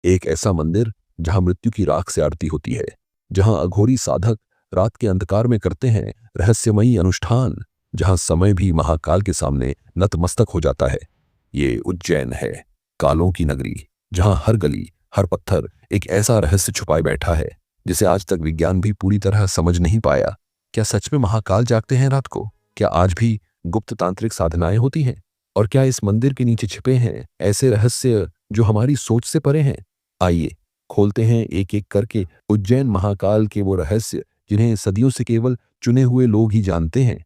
एक ऐसा मंदिर जहां मृत्यु की राख से आरती होती है, जहां अघोरी साधक रात के अंधकार में करते हैं रहस्यमयी अनुष्ठान, जहां समय भी महाकाल के सामने नतमस्तक हो जाता है। ये उज्जैन है, कालों की नगरी, जहां हर गली, हर पत्थर एक ऐसा रहस्य छुपाए बैठा है जिसे आज तक विज्ञान भी पूरी तरह समझ नहीं पाया। क्या सच में महाकाल जागते हैं रात को? क्या आज भी गुप्त तांत्रिक साधनाएं होती हैं? और क्या इस मंदिर के नीचे छिपे हैं ऐसे रहस्य जो हमारी सोच से परे हैं? आइए खोलते हैं एक एक करके उज्जैन महाकाल के वो रहस्य जिन्हें सदियों से केवल चुने हुए लोग ही जानते हैं।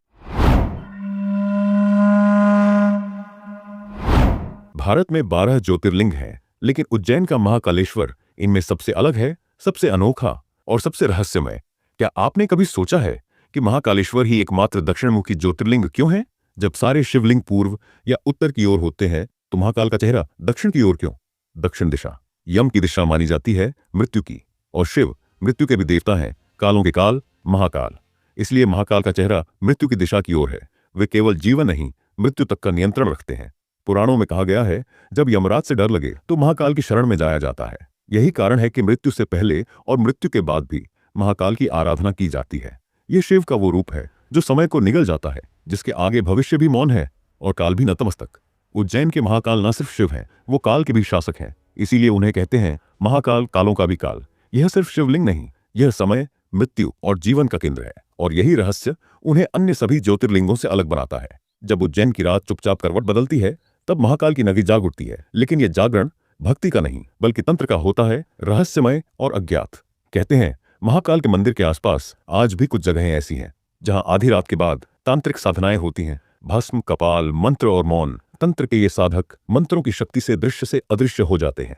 भारत में 12 ज्योतिर्लिंग हैं, लेकिन उज्जैन का महाकालेश्वर इनमें सबसे अलग है, सबसे अनोखा और सबसे रहस्यमय। क्या आपने कभी सोचा है कि महाकालेश्वर ही एकमात्र दक्षिणमुखी ज्योतिर्लिंग क्यों है? जब सारे शिवलिंग पूर्व या उत्तर की ओर होते हैं, तो महाकाल का चेहरा दक्षिण की ओर क्यों? दक्षिण दिशा यम की दिशा मानी जाती है मृत्यु की, और शिव मृत्यु के भी देवता हैं, कालों के काल महाकाल। इसलिए महाकाल का चेहरा मृत्यु की दिशा की ओर है। वे केवल जीवन नहीं, मृत्यु तक का नियंत्रण रखते हैं। पुराणों में कहा गया है, जब यमराज से डर लगे तो महाकाल की शरण में जाया जाता है। यही कारण है कि मृत्यु से पहले और मृत्यु के बाद भी महाकाल की आराधना की जाती है। ये शिव का वो रूप है जो समय को निगल जाता है, जिसके आगे भविष्य भी मौन है और काल भी नतमस्तक। उज्जैन के महाकाल न सिर्फ शिव हैं, वो काल के भी शासक हैं। इसीलिए उन्हें कहते हैं महाकाल, कालों का भी काल। यह सिर्फ शिवलिंग नहीं, यह समय, मृत्यु और जीवन का केंद्र है। और यही रहस्य उन्हें अन्य सभी ज्योतिर्लिंगों से अलग बनाता है। जब उज्जैन की रात चुपचाप करवट बदलती है, तब महाकाल की नगरी जाग उठती है। लेकिन यह जागरण भक्ति का नहीं, बल्कि तंत्र का होता है, रहस्यमय और अज्ञात। कहते हैं महाकाल के मंदिर के आसपास आज भी कुछ जगहें ऐसी हैं जहां आधी रात के बाद तांत्रिक साधनाएं होती हैं। भस्म, कपाल, मंत्र और मौन। तंत्र के ये साधक मंत्रों की शक्ति से दृश्य से अदृश्य हो जाते हैं।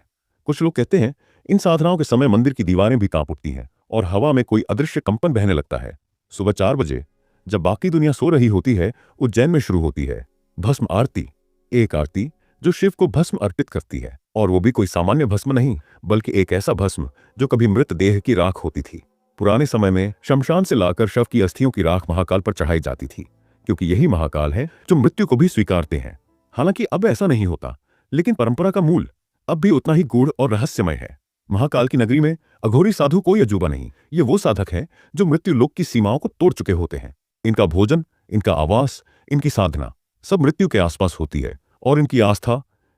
कुछ लोग कहते हैं इन साधनाओं के समय मंदिर की दीवारें भी कांप उठती हैं और हवा में कोई अदृश्य कंपन बहने लगता है। सुबह 4 बजे, जब बाकी दुनिया सो रही होती है, उज्जैन में शुरू होती है भस्म आरती। एक आरती जो शिव को भस्म अर्पित करती है, और वो भी कोई सामान्य भस्म नहीं, बल्कि एक ऐसा भस्म जो कभी मृत देह की राख होती थी। पुराने समय में शमशान से लाकर शव की अस्थियों की राख महाकाल पर चढ़ाई जाती थी, क्योंकि यही महाकाल है जो मृत्यु को भी स्वीकारते हैं। हालांकि अब ऐसा नहीं होता, लेकिन परंपरा का मूल अब भी उतना ही गूढ़ और रहस्यमय है। महाकाल की नगरी में अघोरी साधु कोई अजूबा नहीं। ये वो साधक हैं जो मृत्यु लोक की सीमाओं को तोड़ चुके होते हैं। इनका भोजन, इनका आवास, इनकी साधना सब मृत्यु के आसपास होती है, और इनकी आस्था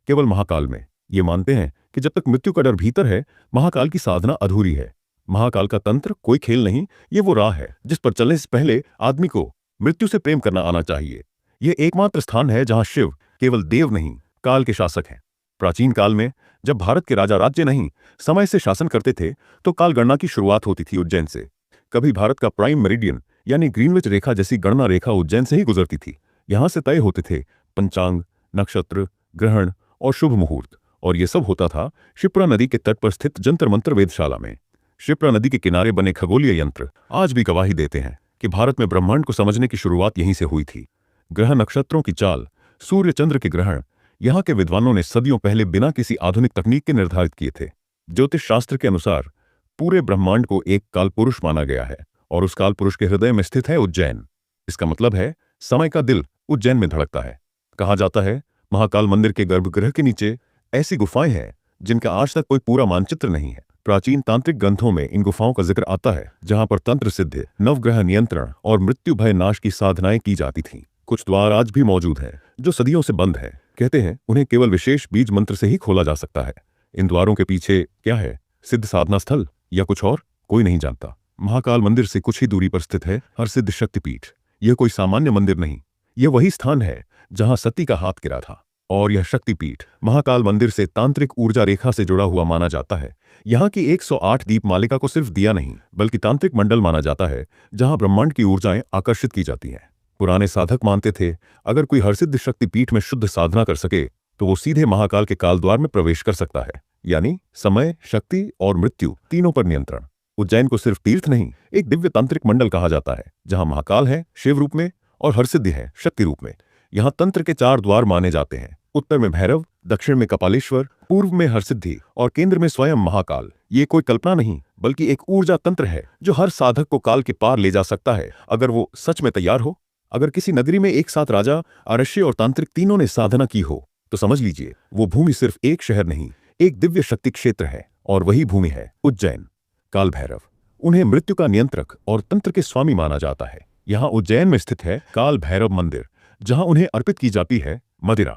केवल महाकाल में। ये मानते हैं कि जब तक मृत्यु का डर भीतर है, महाकाल की साधना अधूरी है। महाकाल का तंत्र कोई खेल नहीं, ये वो राह है जिस पर चलने से पहले आदमी को मृत्यु से प्रेम करना आना चाहिए। यह एकमात्र स्थान है जहां शिव केवल देव नहीं, काल के शासक हैं। प्राचीन काल में जब भारत के राजा राज्य नहीं, समय से शासन करते थे, तो काल गणना की शुरुआत होती थी उज्जैन से। कभी भारत का प्राइम मेरिडियन यानी ग्रीनविच रेखा जैसी गणना रेखा उज्जैन से ही गुजरती थी। यहां से तय होते थे पंचांग, नक्षत्र, ग्रहण और शुभ मुहूर्त। और ये सब होता था शिप्रा नदी के तट पर स्थित जंतर मंतर वेधशाला में। शिप्रा नदी के किनारे बने खगोलीय यंत्र आज भी गवाही देते हैं कि भारत में ब्रह्मांड को समझने की शुरुआत यहीं से हुई थी। ग्रह नक्षत्रों की चाल, सूर्य चंद्र के ग्रहण यहाँ के विद्वानों ने सदियों पहले बिना किसी आधुनिक तकनीक के निर्धारित किए थे। ज्योतिष शास्त्र के अनुसार पूरे ब्रह्मांड को एक काल पुरुष माना गया है, और उस काल पुरुष के हृदय में स्थित है उज्जैन। इसका मतलब है समय का दिल उज्जैन में धड़कता है। कहा जाता है महाकाल मंदिर के गर्भगृह के नीचे ऐसी गुफाएं हैं जिनका आज तक कोई पूरा मानचित्र नहीं है। प्राचीन तांत्रिक ग्रंथों में इन गुफाओं का जिक्र आता है, जहां पर तंत्र सिद्ध, नवग्रह नियंत्रण और मृत्यु भय नाश की साधनाएं की जाती थीं। कुछ द्वार आज भी मौजूद हैं जो सदियों से बंद है। कहते हैं उन्हें केवल विशेष बीज मंत्र से ही खोला जा सकता है। इन द्वारों के पीछे क्या है, सिद्ध साधना स्थल या कुछ और, कोई नहीं जानता। महाकाल मंदिर से कुछ ही दूरी पर स्थित है हरसिद्ध शक्तिपीठ। यह कोई सामान्य मंदिर नहीं, यह वही स्थान है जहां सती का हाथ गिरा था। और यह शक्तिपीठ महाकाल मंदिर से तांत्रिक ऊर्जा रेखा से जुड़ा हुआ माना जाता है। यहाँ की 108 दीप मालिका को सिर्फ दिया नहीं, बल्कि तांत्रिक मंडल माना जाता है, जहां ब्रह्मांड की ऊर्जाएं आकर्षित की जाती हैं। पुराने साधक मानते थे अगर कोई हरसिद्ध शक्तिपीठ में शुद्ध साधना कर सके तो वो सीधे महाकाल के काल द्वार में प्रवेश कर सकता है, यानी समय, शक्ति और मृत्यु तीनों पर नियंत्रण। उज्जैन को सिर्फ तीर्थ नहीं, एक दिव्य तांत्रिक मंडल कहा जाता है, जहां महाकाल है शिव रूप में और हरसिद्ध है शक्ति रूप में। यहाँ तंत्र के 4 द्वार माने जाते हैं। उत्तर में भैरव, दक्षिण में कपालेश्वर, पूर्व में हरसिद्धि और केंद्र में स्वयं महाकाल। ये कोई कल्पना नहीं, बल्कि एक ऊर्जा तंत्र है जो हर साधक को काल के पार ले जा सकता है, अगर वो सच में तैयार हो। अगर किसी नगरी में एक साथ राजा, आरष्य और तांत्रिक तीनों ने साधना की हो, तो समझ लीजिए वो भूमि सिर्फ एक शहर नहीं, एक दिव्य शक्ति क्षेत्र है और वही भूमि है उज्जैन। काल भैरव, उन्हें मृत्यु का नियंत्रक और तंत्र के स्वामी माना जाता है। यहाँ उज्जैन में स्थित है काल भैरव मंदिर, जहाँ उन्हें अर्पित की जाती है मदिरा।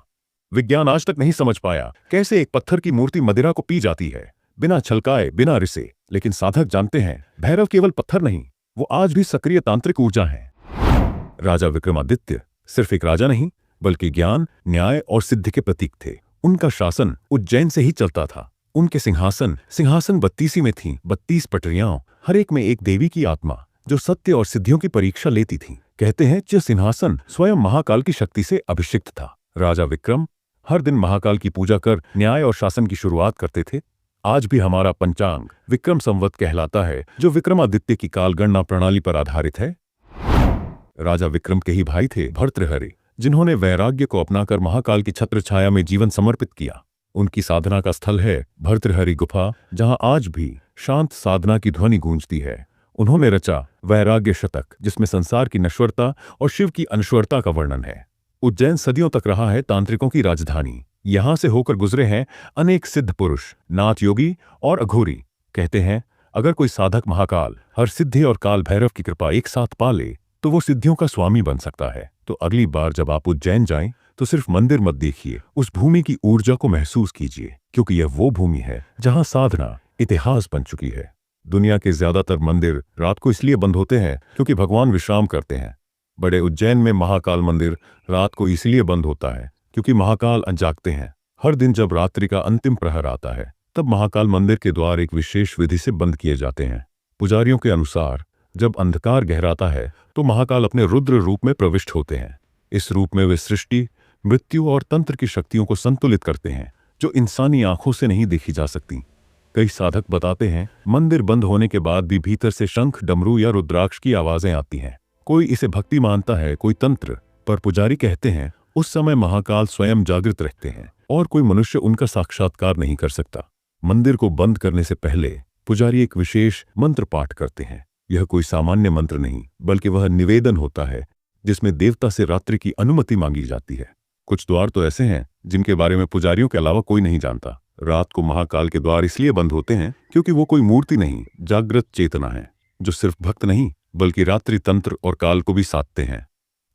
विज्ञान आज तक नहीं समझ पाया कैसे एक पत्थर की मूर्ति मदिरा को पी जाती है, बिना छलकाए, बिना रिसे। लेकिन साधक जानते हैं भैरव केवल पत्थर नहीं, वो आज भी सक्रिय तांत्रिक ऊर्जा है। राजा विक्रमादित्य सिर्फ एक राजा नहीं, बल्कि ज्ञान, न्याय और सिद्धि के प्रतीक थे। उनका शासन उज्जैन से ही चलता था। उनके सिंहासन 32 में थीं, 32 पटरियां, हर एक में एक देवी की आत्मा जो सत्य और सिद्धियों की परीक्षा लेती थी। कहते हैं यह सिंहासन स्वयं महाकाल की शक्ति से अभिषिक्त था। राजा विक्रम हर दिन महाकाल की पूजा कर न्याय और शासन की शुरुआत करते थे। आज भी हमारा पंचांग विक्रम संवत कहलाता है, जो विक्रमादित्य की काल गणना प्रणाली पर आधारित है। राजा विक्रम के ही भाई थे भर्तृहरि, जिन्होंने वैराग्य को अपनाकर महाकाल की छत्र छाया में जीवन समर्पित किया। उनकी साधना का स्थल है भर्तृहरि गुफा, जहां आज भी शांत साधना की ध्वनि गूंजती है। उन्होंने रचा वैराग्य शतक, जिसमें संसार की नश्वरता और शिव की अनश्वरता का वर्णन है। उज्जैन सदियों तक रहा है तांत्रिकों की राजधानी। यहां से होकर गुजरे हैं अनेक सिद्ध पुरुष, नाथ योगी और अघोरी। कहते हैं अगर कोई साधक महाकाल, हर सिद्धि और काल भैरव की कृपा एक साथ पा ले तो वो सिद्धियों का स्वामी बन सकता है। तो अगली बार जब आप उज्जैन जाएं तो सिर्फ मंदिर मत देखिए, उस भूमि की ऊर्जा को महसूस कीजिए, क्योंकि यह वो भूमि है जहां साधना इतिहास बन चुकी है। दुनिया के ज्यादातर मंदिर रात को इसलिए बंद होते हैं क्योंकि भगवान विश्राम करते हैं। बड़े उज्जैन में महाकाल मंदिर रात को इसलिए बंद होता है क्योंकि महाकाल जागते हैं। हर दिन जब रात्रि का अंतिम प्रहर आता है, तब महाकाल मंदिर के द्वार एक विशेष विधि से बंद किए जाते हैं। पुजारियों के अनुसार जब अंधकार गहराता है तो महाकाल अपने रुद्र रूप में प्रविष्ट होते हैं। इस रूप में वे सृष्टि, मृत्यु और तंत्र की शक्तियों को संतुलित करते हैं, जो इंसानी आंखों से नहीं देखी जा सकती। कई साधक बताते हैं मंदिर बंद होने के बाद भी भीतर से शंख, डमरू या रुद्राक्ष की आवाजें आती हैं। कोई इसे भक्ति मानता है, कोई तंत्र, पर पुजारी कहते हैं उस समय महाकाल स्वयं जागृत रहते हैं और कोई मनुष्य उनका साक्षात्कार नहीं कर सकता। मंदिर को बंद करने से पहले पुजारी एक विशेष मंत्र पाठ करते हैं। यह कोई सामान्य मंत्र नहीं, बल्कि वह निवेदन होता है जिसमें देवता से रात्रि की अनुमति मांगी जाती है। कुछ द्वार तो ऐसे हैं जिनके बारे में पुजारियों के अलावा कोई नहीं जानता। रात को महाकाल के द्वार इसलिए बंद होते हैं क्योंकि वो कोई मूर्ति नहीं, जागृत चेतना है, जो सिर्फ भक्त नहीं बल्कि रात्रि तंत्र और काल को भी साधते हैं।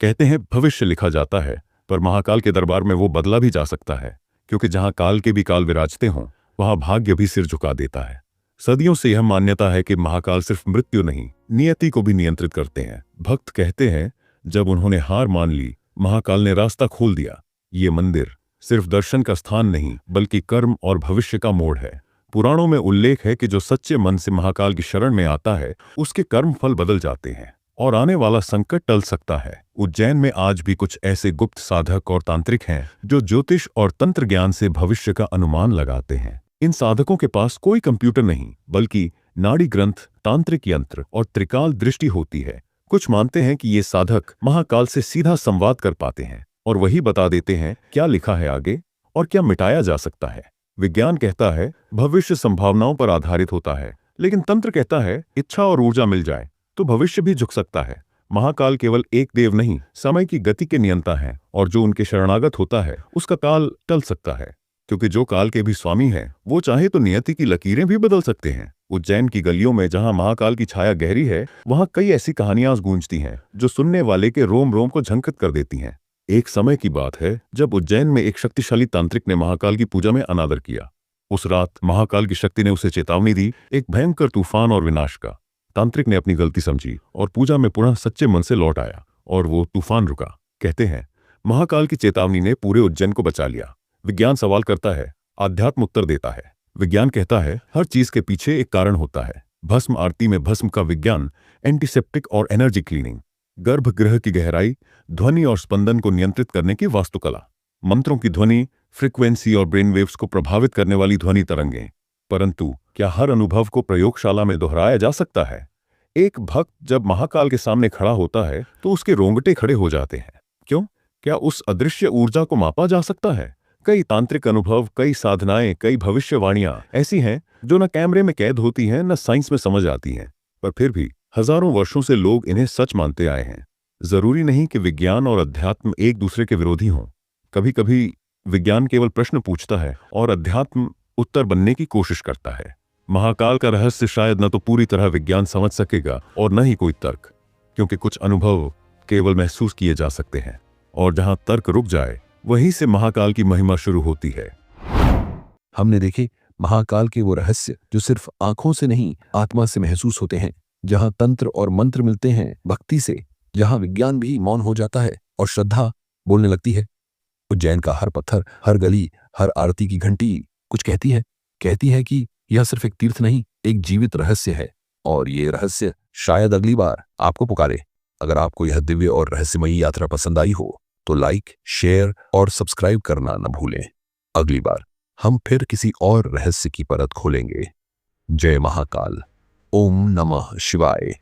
कहते हैं भविष्य लिखा जाता है, पर महाकाल के दरबार में वो बदला भी जा सकता है, क्योंकि जहां काल के भी काल विराजते हों, वहां भाग्य भी सिर झुका देता है। सदियों से यह मान्यता है कि महाकाल सिर्फ मृत्यु नहीं, नियति को भी नियंत्रित करते हैं। भक्त कहते हैं जब उन्होंने हार मान ली, महाकाल ने रास्ता खोल दिया। ये मंदिर सिर्फ दर्शन का स्थान नहीं, बल्कि कर्म और भविष्य का मोड़ है। पुराणों में उल्लेख है कि जो सच्चे मन से महाकाल की शरण में आता है, उसके कर्म फल बदल जाते हैं और आने वाला संकट टल सकता है। उज्जैन में आज भी कुछ ऐसे गुप्त साधक और तांत्रिक हैं जो ज्योतिष और तंत्र ज्ञान से भविष्य का अनुमान लगाते हैं। इन साधकों के पास कोई कंप्यूटर नहीं, बल्कि नाड़ी ग्रंथ, तांत्रिक यंत्र और त्रिकाल दृष्टि होती है। कुछ मानते हैं कि ये साधक महाकाल से सीधा संवाद कर पाते हैं और वही बता देते हैं क्या लिखा है आगे और क्या मिटाया जा सकता है। विज्ञान कहता है भविष्य संभावनाओं पर आधारित होता है, लेकिन तंत्र कहता है इच्छा और ऊर्जा मिल जाए तो भविष्य भी झुक सकता है। महाकाल केवल एक देव नहीं, समय की गति के नियंता है, और जो उनके शरणागत होता है उसका काल टल सकता है, क्योंकि जो काल के भी स्वामी है वो चाहे तो नियति की लकीरें भी बदल सकते हैं। उज्जैन की गलियों में जहां महाकाल की छाया गहरी है, वहां कई ऐसी कहानियां गूंजती हैं जो सुनने वाले के रोम रोम को झंकृत कर देती हैं। एक समय की बात है जब उज्जैन में एक शक्तिशाली तांत्रिक ने महाकाल की पूजा में अनादर किया। उस रात महाकाल की शक्ति ने उसे चेतावनी दी, एक भयंकर तूफान और विनाश का। तांत्रिक ने अपनी गलती समझी और पूजा में पुनः सच्चे मन से लौट आया और वो तूफान रुका। कहते हैं महाकाल की चेतावनी ने पूरे उज्जैन को बचा लिया। विज्ञान सवाल करता है, आध्यात्म उत्तर देता है। विज्ञान कहता है हर चीज के पीछे एक कारण होता है। भस्म आरती में भस्म का विज्ञान, एंटीसेप्टिक और एनर्जी क्लीनिंग, गर्भगृह की गहराई, ध्वनि और स्पंदन को नियंत्रित करने की वास्तुकला, मंत्रों की ध्वनि, फ्रीक्वेंसी और ब्रेन वेव्स को प्रभावित करने वाली ध्वनि तरंगें। परंतु क्या हर अनुभव को प्रयोगशाला में दोहराया जा सकता है? एक भक्त जब महाकाल के सामने खड़ा होता है तो उसके रोंगटे खड़े हो जाते हैं। क्यों? क्या उस अदृश्य ऊर्जा को मापा जा सकता है? कई तांत्रिक अनुभव, कई साधनाएं, कई भविष्यवाणियां ऐसी हैं जो न कैमरे में कैद होती हैं, न साइंस में समझ आती हैं, पर फिर भी हजारों वर्षों से लोग इन्हें सच मानते आए हैं। जरूरी नहीं कि विज्ञान और अध्यात्म एक दूसरे के विरोधी हों। कभी कभी विज्ञान केवल प्रश्न पूछता है और अध्यात्म उत्तर बनने की कोशिश करता है। महाकाल का रहस्य शायद न तो पूरी तरह विज्ञान समझ सकेगा और न ही कोई तर्क, क्योंकि कुछ अनुभव केवल महसूस किए जा सकते हैं, और जहां तर्क रुक जाए वहीं से महाकाल की महिमा शुरू होती है। हमने देखे महाकाल के वो रहस्य जो सिर्फ आंखों से नहीं आत्मा से महसूस होते हैं, जहां तंत्र और मंत्र मिलते हैं भक्ति से, जहां विज्ञान भी मौन हो जाता है और श्रद्धा बोलने लगती है। उज्जैन का हर पत्थर, हर गली, हर आरती की घंटी कुछ कहती है कि यह सिर्फ एक तीर्थ नहीं, एक जीवित रहस्य है, और ये रहस्य शायद अगली बार आपको पुकारे। अगर आपको यह दिव्य और रहस्यमयी यात्रा पसंद आई हो तो लाइक, शेयर और सब्सक्राइब करना न भूलें। अगली बार हम फिर किसी और रहस्य की परत खोलेंगे। जय महाकाल। ओम नमः शिवाय।